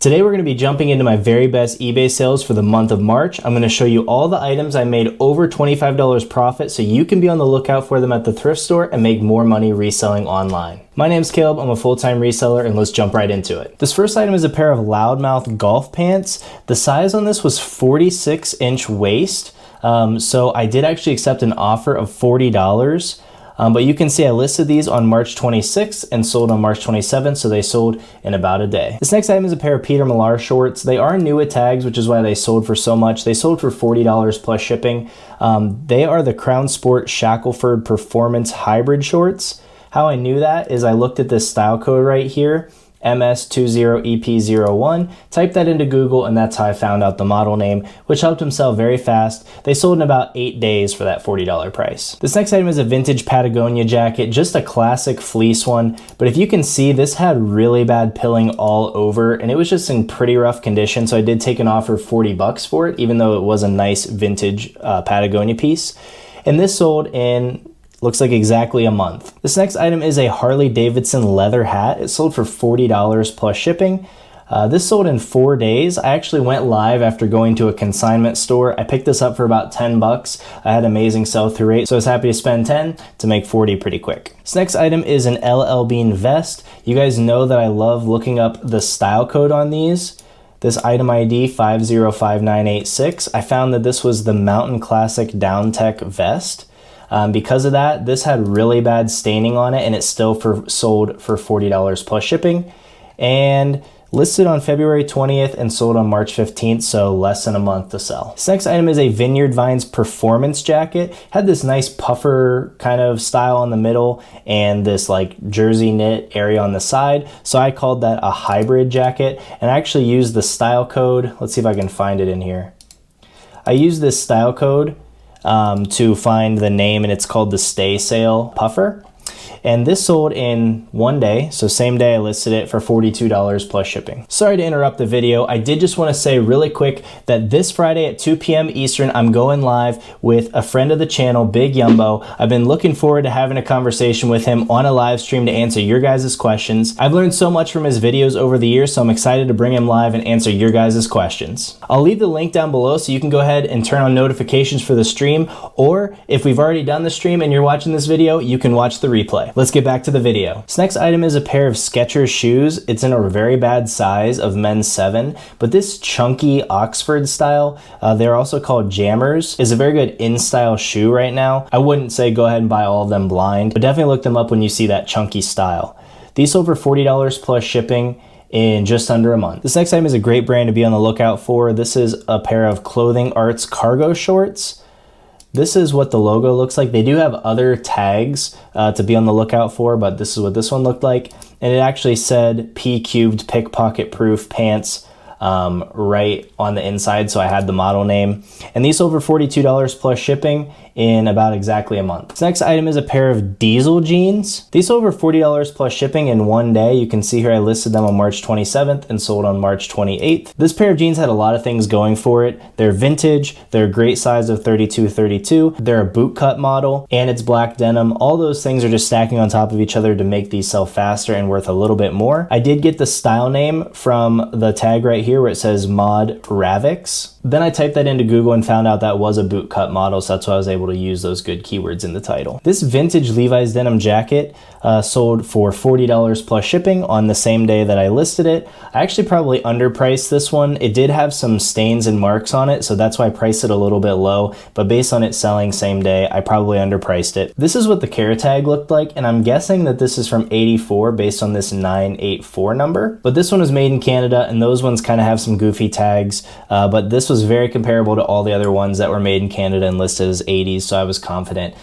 Today we're going to be jumping into my very best eBay sales for the month of March. I'm going to show you all the items I made over $25 profit so you can be on the lookout for them at the thrift store and make more money reselling online. My name's Caleb, I'm a full-time reseller, and let's jump right into it. This first item is a pair of loudmouth golf pants. The size on this was 46-inch waist, so I did actually accept an offer of $40. But you can see I listed these on March 26th and sold on March 27th, so they sold in about a day. This next item is a pair of Peter Millar shorts. They are new with tags, which is why they sold for so much. They sold for $40 plus shipping. They are the Crown Sport Shackelford Performance Hybrid shorts. How I knew that is I looked at this style code right here, MS20EP01, typed that into Google, and that's how I found out the model name, which helped them sell very fast. They sold in about 8 days for that $40 price. This next item is a vintage Patagonia jacket, just a classic fleece one, but if you can see, this had really bad pilling all over, and it was just in pretty rough condition, so I did take an offer of $40 for it, even though it was a nice vintage Patagonia piece. And this sold in looks like exactly a month. This next item is a Harley Davidson leather hat. It sold for $40 plus shipping. This sold in 4 days. I actually went live after going to a consignment store. I picked this up for about 10 bucks. I had amazing sell-through rate, so I was happy to spend 10 to make 40 pretty quick. This next item is an LL Bean vest. You guys know that I love looking up the style code on these. This item ID 505986. I found that this was the Mountain Classic Down Tech vest. Because of that, this had really bad staining on it, and it still sold for $40 plus shipping, and listed on February 20th and sold on March 15th, so less than a month to sell. This next item is a Vineyard Vines performance jacket. Had this nice puffer kind of style on the middle and this like jersey knit area on the side, so I called that a hybrid jacket, and I actually used the style code. Let's see if I can find it in here. I used this style code to find the name, and it's called the Stay Sale Puffer. And this sold in 1 day, so same day I listed it for $42 plus shipping. Sorry to interrupt the video. I did just want to say really quick that this Friday at 2 p.m. Eastern, I'm going live with a friend of the channel, Big Yumbo. I've been looking forward to having a conversation with him on a live stream to answer your guys' questions. I've learned so much from his videos over the years, so I'm excited to bring him live and answer your guys' questions. I'll leave the link down below so you can go ahead and turn on notifications for the stream, or if we've already done the stream and you're watching this video, you can watch the replay. Let's get back to the video. This next item is a pair of Skechers shoes. It's in a very bad size of men's 7, but this chunky Oxford style, they're also called Jammers, is a very good in-style shoe right now. I wouldn't say go ahead and buy all of them blind, but definitely look them up when you see that chunky style. These sold for $40 plus shipping in just under a month. This next item is a great brand to be on the lookout for. This is a pair of Clothing Arts cargo shorts. This is what the logo looks like. They do have other tags to be on the lookout for, but this is what this one looked like. And it actually said P-Cubed Pickpocket Proof Pants right on the inside, so I had the model name. And these sold for $42 plus shipping in about exactly a month. This next item is a pair of Diesel jeans. These sold for $40 plus shipping in 1 day. You can see here I listed them on March 27th and sold on March 28th. This pair of jeans had a lot of things going for it. They're vintage, they're a great size of 32-32, they're a boot cut model, and it's black denim. All those things are just stacking on top of each other to make these sell faster and worth a little bit more. I did get the style name from the tag right here where it says Mod Ravix. Then I typed that into Google and found out that was a boot cut model, so that's why I was able to use those good keywords in the title. This vintage Levi's denim jacket sold for $40 plus shipping on the same day that I listed it. I actually probably underpriced this one. It did have some stains and marks on it, so that's why I priced it a little bit low, but based on it selling same day, I probably underpriced it. This is what the care tag looked like, and I'm guessing that this is from 84 based on this 984 number, but this one was made in Canada, and those ones kind of have some goofy tags, but this was very comparable to all the other ones that were made in Canada and listed as 80s, so I was confident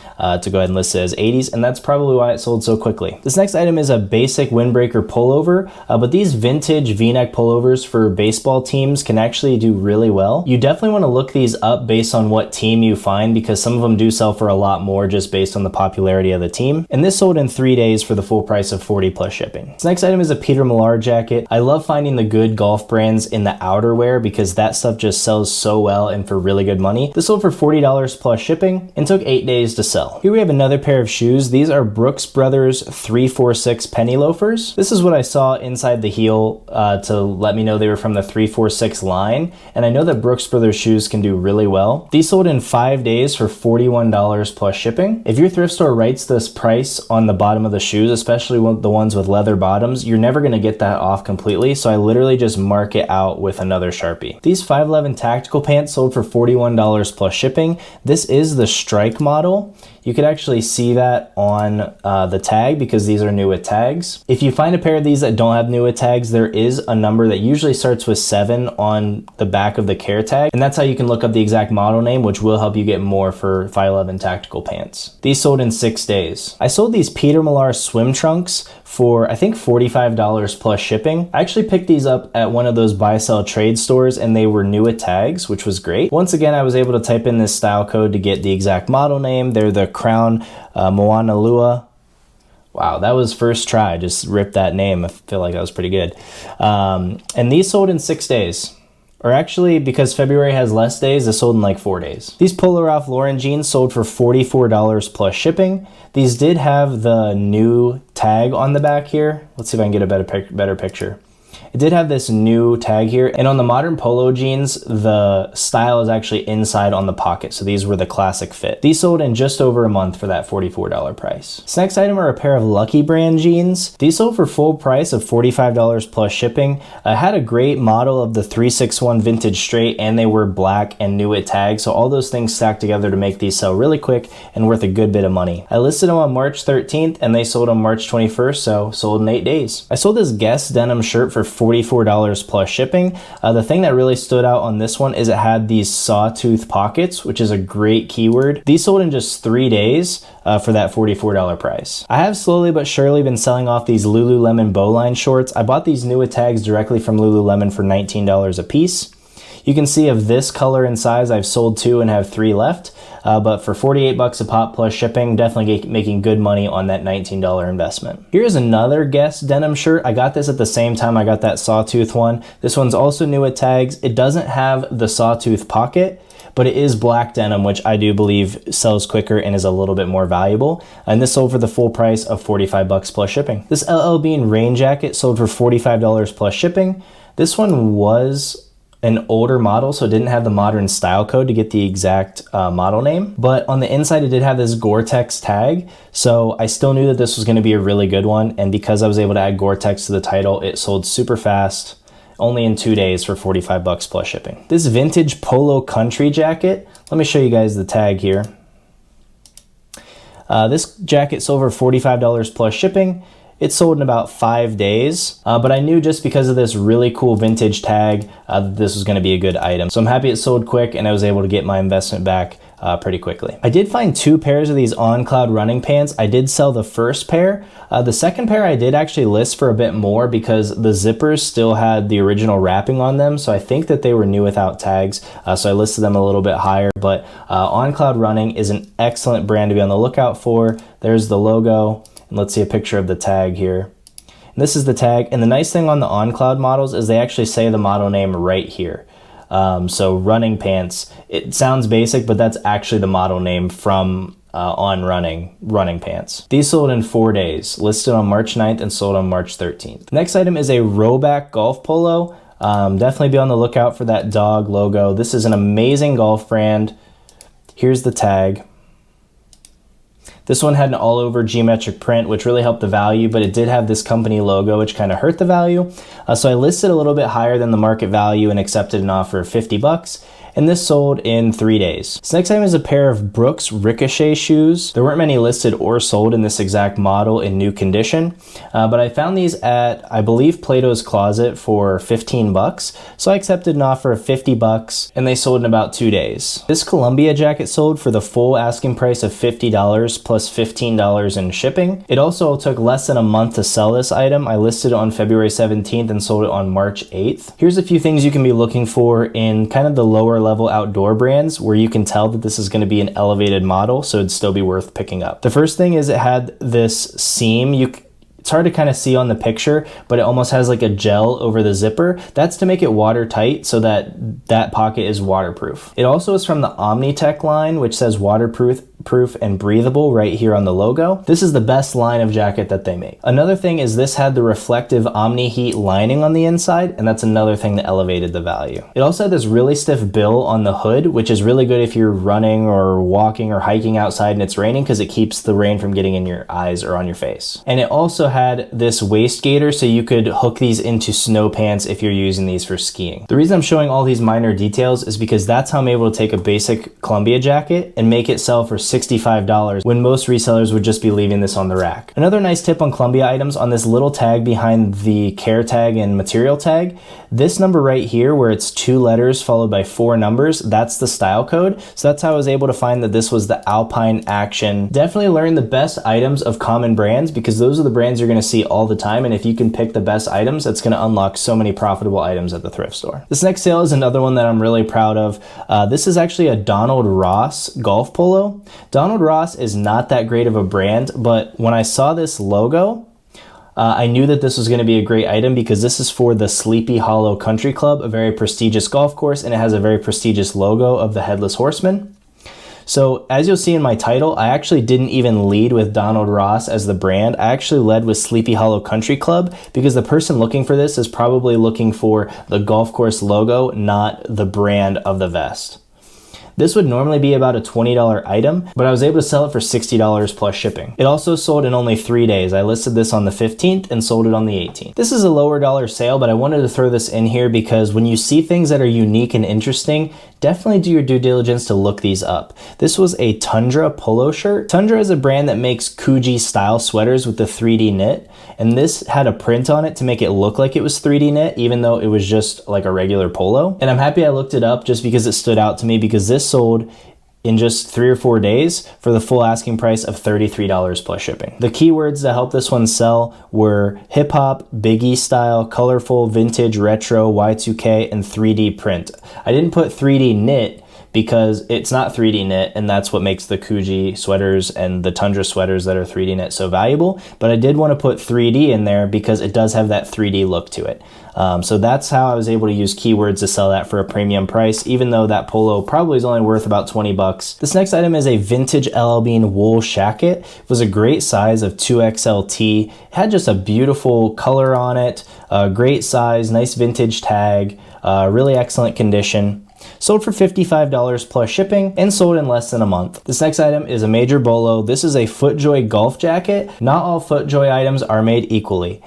to go ahead and list it as 80s, and that's probably why it sold so quickly. This next item is a basic windbreaker pullover, but these vintage V-neck pullovers for baseball teams can actually do really well. You definitely want to look these up based on what team you find, because some of them do sell for a lot more just based on the popularity of the team, and this sold in 3 days for the full price of $40 plus shipping. This next item is a Peter Millar jacket. I love finding the good golf brands in the outerwear because that stuff just sells so well and for really good money. This sold for $40 plus shipping and took 8 days to sell. Here we have another pair of shoes. These are Brooks Brothers 346 penny loafers. This is what I saw inside the heel to let me know they were from the 346 line, and I know that Brooks Brothers shoes can do really well. These sold in 5 days for $41 plus shipping. If your thrift store writes this price on the bottom of the shoes, especially the ones with leather bottoms, you're never going to get that off completely, so I literally just mark it out with another Sharpie. These 511 tactical pants sold for $41 plus shipping. This is the strike model. You could actually see that on the tag because these are new with tags. If you find a pair of these that don't have new with tags, there is a number that usually starts with 7 on the back of the care tag, and that's how you can look up the exact model name, which will help you get more for 511 tactical pants. These sold in 6 days. I sold these Peter Millar swim trunks for I think $45 plus shipping. I actually picked these up at one of those buy sell trade stores and they were new with tags, which was great. Once again, I was able to type in this style code to get the exact model name. They're the Crown Moana Lua. Wow, that was first try. Just ripped that name. I feel like that was pretty good. And these sold in 6 days. Or actually, because February has less days, this sold in like 4 days. These Polo Ralph Lauren jeans sold for $44 plus shipping. These did have the new tag on the back here. Let's see if I can get a better picture. It did have this new tag here, and on the modern polo jeans, the style is actually inside on the pocket, so these were the classic fit. These sold in just over a month for that $44 price. This next item are a pair of Lucky brand jeans. These sold for full price of $45 plus shipping. I had a great model of the 361 vintage straight, and they were black and new with tags, so all those things stacked together to make these sell really quick and worth a good bit of money. I listed them on March 13th, and they sold on March 21st, so sold in 8 days. I sold this Guess denim shirt for $44 plus shipping. The thing that really stood out on this one is it had these sawtooth pockets, which is a great keyword. These sold in just 3 days for that $44 price. I have slowly but surely been selling off these Lululemon bowline shorts. I bought these new with tags directly from Lululemon for $19 a piece. You can see of this color and size, I've sold 2 and have 3 left. But for 48 bucks a pop plus shipping, definitely making good money on that $19 investment. Here's another Guess denim shirt. I got this at the same time I got that sawtooth one. This one's also new with tags. It doesn't have the sawtooth pocket, but it is black denim, which I do believe sells quicker and is a little bit more valuable. And this sold for the full price of 45 bucks plus shipping. This LL Bean rain jacket sold for $45 plus shipping. This one was an older model, so it didn't have the modern style code to get the exact model name, but on the inside it did have this Gore-Tex tag, so I still knew that this was going to be a really good one, and because I was able to add Gore-Tex to the title, it sold super fast, only in 2 days for 45 bucks plus shipping. This vintage polo country jacket, let me show you guys the tag here. This jacket sold for $45 plus shipping. It sold in about 5 days, but I knew just because of this really cool vintage tag, this was gonna be a good item. So I'm happy it sold quick and I was able to get my investment back pretty quickly. I did find 2 pairs of these On Cloud running pants. I did sell the first pair. The second pair I did actually list for a bit more because the zippers still had the original wrapping on them, so I think that they were new without tags, so I listed them a little bit higher, but On Cloud Running is an excellent brand to be on the lookout for. There's the logo. And let's see a picture of the tag here. And this is the tag, and the nice thing on the On Cloud models is they actually say the model name right here. So running pants, it sounds basic, but that's actually the model name from On running pants. These sold in 4 days, listed on March 9th and sold on March 13th. Next item is a Rowback golf polo. Definitely be on the lookout for that dog logo. This is an amazing golf brand. Here's the tag. This one had an all-over geometric print, which really helped the value, but it did have this company logo, which kind of hurt the value. So I listed a little bit higher than the market value and accepted an offer of 50 bucks. And this sold in 3 days. So next item is a pair of Brooks Ricochet shoes. There weren't many listed or sold in this exact model in new condition, but I found these at, I believe, Plato's Closet for 15 bucks. So I accepted an offer of 50 bucks and they sold in about 2 days. This Columbia jacket sold for the full asking price of $50 plus $15 in shipping. It also took less than a month to sell this item. I listed it on February 17th and sold it on March 8th. Here's a few things you can be looking for in kind of the lower level outdoor brands where you can tell that this is going to be an elevated model, so it'd still be worth picking up. The first thing is it had this seam It's hard to kind of see on the picture, but it almost has like a gel over the zipper. That's to make it watertight so that that pocket is waterproof. It also is from the Omnitech line, which says waterproof and breathable right here on the logo. This is the best line of jacket that they make. Another thing is this had the reflective Omni Heat lining on the inside, and that's another thing that elevated the value. It also had this really stiff bill on the hood, which is really good if you're running or walking or hiking outside and it's raining, because it keeps the rain from getting in your eyes or on your face. And it also had this waist gaiter, so you could hook these into snow pants if you're using these for skiing. The reason I'm showing all these minor details is because that's how I'm able to take a basic Columbia jacket and make it sell for $65 when most resellers would just be leaving this on the rack. Another nice tip on Columbia items, on this little tag behind the care tag and material tag, this number right here where it's 2 letters followed by 4 numbers, that's the style code. So that's how I was able to find that this was the Alpine Action. Definitely learn the best items of common brands, because those are the brands you're going to see all the time, and if you can pick the best items, that's going to unlock so many profitable items at the thrift store. This next sale is another one that I'm really proud of. This is actually a Donald Ross golf polo. Donald Ross is not that great of a brand, but when I saw this logo, I knew that this was going to be a great item because this is for the Sleepy Hollow Country Club, a very prestigious golf course, and it has a very prestigious logo of the Headless Horseman. So as you'll see in my title, I actually didn't even lead with Donald Ross as the brand. I actually led with Sleepy Hollow Country Club because the person looking for this is probably looking for the golf course logo, not the brand of the vest. This would normally be about a $20 item, but I was able to sell it for $60 plus shipping. It also sold in only 3 days. I listed this on the 15th and sold it on the 18th. This is a lower dollar sale, but I wanted to throw this in here because when you see things that are unique and interesting, definitely do your due diligence to look these up. This was a Tundra polo shirt. Tundra is a brand that makes Kuji style sweaters with the 3D knit, and this had a print on it to make it look like it was 3D knit, even though it was just like a regular polo. And I'm happy I looked it up just because it stood out to me, because this sold in just 3 or 4 days for the full asking price of $33 plus shipping. The keywords that helped this one sell were hip hop, Biggie style, colorful, vintage, retro, Y2K, and 3D print. I didn't put 3D knit because it's not 3D knit, and that's what makes the Kuji sweaters and the Tundra sweaters that are 3D knit so valuable. But I did want to put 3D in there because it does have that 3D look to it. So that's how I was able to use keywords to sell that for a premium price, even though that polo probably is only worth about 20 bucks. This next item is a vintage LL Bean wool shacket. It was a great size of 2XLT. It had just a beautiful color on it, great size, nice vintage tag, really excellent condition. Sold for $55 plus shipping and sold in less than a month. This next item is a major bolo. This is a FootJoy golf jacket. Not all FootJoy items are made equally.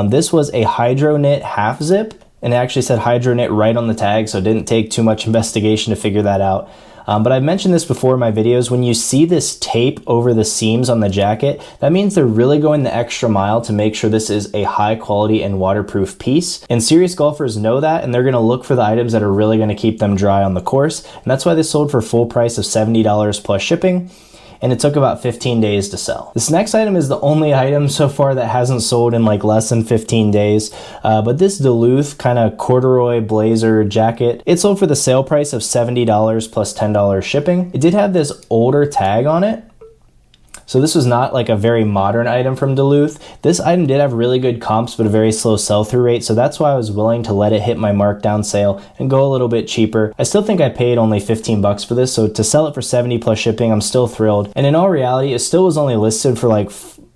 This was a hydro knit half zip, and it actually said hydro knit right on the tag, so it didn't take too much investigation to figure that out. But I've mentioned this before in my videos, when you see this tape over the seams on the jacket, that means they're really going the extra mile to make sure this is a high quality and waterproof piece. And serious golfers know that, and they're gonna look for the items that are really gonna keep them dry on the course. And that's why this sold for full price of $70 plus shipping. And it took about 15 days to sell. This next item is the only item so far that hasn't sold in like less than 15 days. But this Duluth kind of corduroy blazer jacket, it sold for the sale price of $70 plus $10 shipping. It did have this older tag on it. So this was not like a very modern item from Duluth. This item did have really good comps, but a very slow sell-through rate. So that's why I was willing to let it hit my markdown sale and go a little bit cheaper. I still think I paid only 15 bucks for this. So to sell it for 70 plus shipping, I'm still thrilled. And in all reality, it still was only listed for like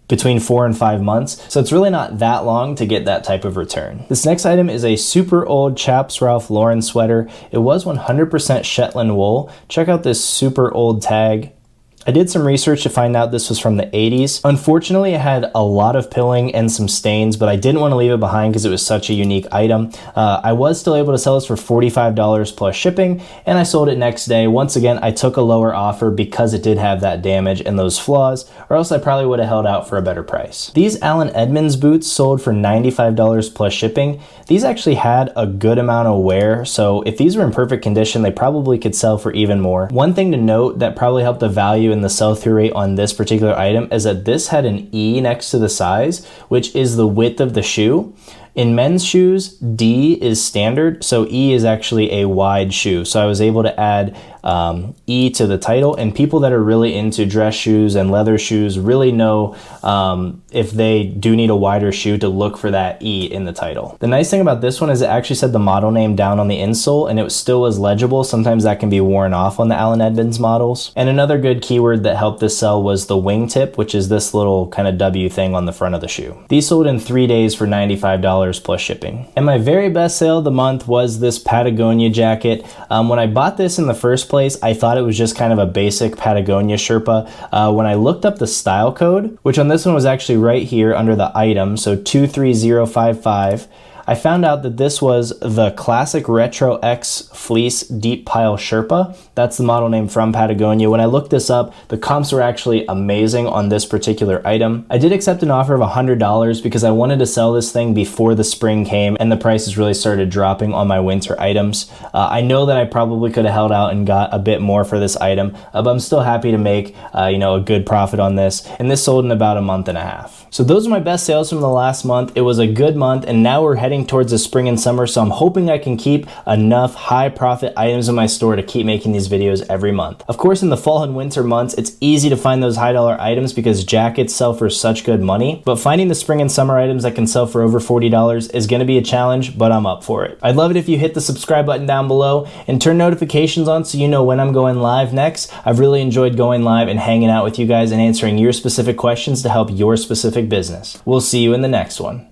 between 4 and 5 months. So it's really not that long to get that type of return. This next item is a super old Chaps Ralph Lauren sweater. It was 100% Shetland wool. Check out this super old tag. I did some research to find out this was from the 80s. Unfortunately, it had a lot of pilling and some stains, but I didn't want to leave it behind because it was such a unique item. I was still able to sell this for $45 plus shipping, and I sold it next day. Once again, I took a lower offer because it did have that damage and those flaws, or else I probably would have held out for a better price. These Allen Edmonds boots sold for $95 plus shipping. These actually had a good amount of wear, so if these were in perfect condition, they probably could sell for even more. One thing to note that probably helped the value and the sell-through rate on this particular item is that this had an E next to the size, which is the width of the shoe. In men's shoes, D is standard, so E is actually a wide shoe. So I was able to add E to the title, and people that are really into dress shoes and leather shoes really know if they do need a wider shoe to look for that E in the title. The nice thing about this one is it actually said the model name down on the insole, and it still was legible. Sometimes that can be worn off on the Allen Edmonds models. And another good keyword that helped this sell was the wingtip, which is this little kind of W thing on the front of the shoe. These sold in 3 days for $95 plus shipping. And my very best sale of the month was this Patagonia jacket. When I bought this in the first place, I thought it was just kind of a basic Patagonia Sherpa. When I looked up the style code, which on this one was actually right here under the item, so 23055, I found out that this was the Classic Retro X Fleece Deep Pile Sherpa. That's the model name from Patagonia. When I looked this up, the comps were actually amazing on this particular item. I did accept an offer of $100 because I wanted to sell this thing before the spring came and the prices really started dropping on my winter items. I know that I probably could have held out and got a bit more for this item, but I'm still happy to make a good profit on this. And this sold in about a month and a half. So those are my best sales from the last month. It was a good month, and now we're heading towards the spring and summer, so I'm hoping I can keep enough high profit items in my store to keep making these videos every month. Of course, in the fall and winter months, it's easy to find those high dollar items because jackets sell for such good money, but finding the spring and summer items that can sell for over $40 is gonna be a challenge, but I'm up for it. I'd love it if you hit the subscribe button down below and turn notifications on so you know when I'm going live next. I've really enjoyed going live and hanging out with you guys and answering your specific questions to help your specific business. We'll see you in the next one.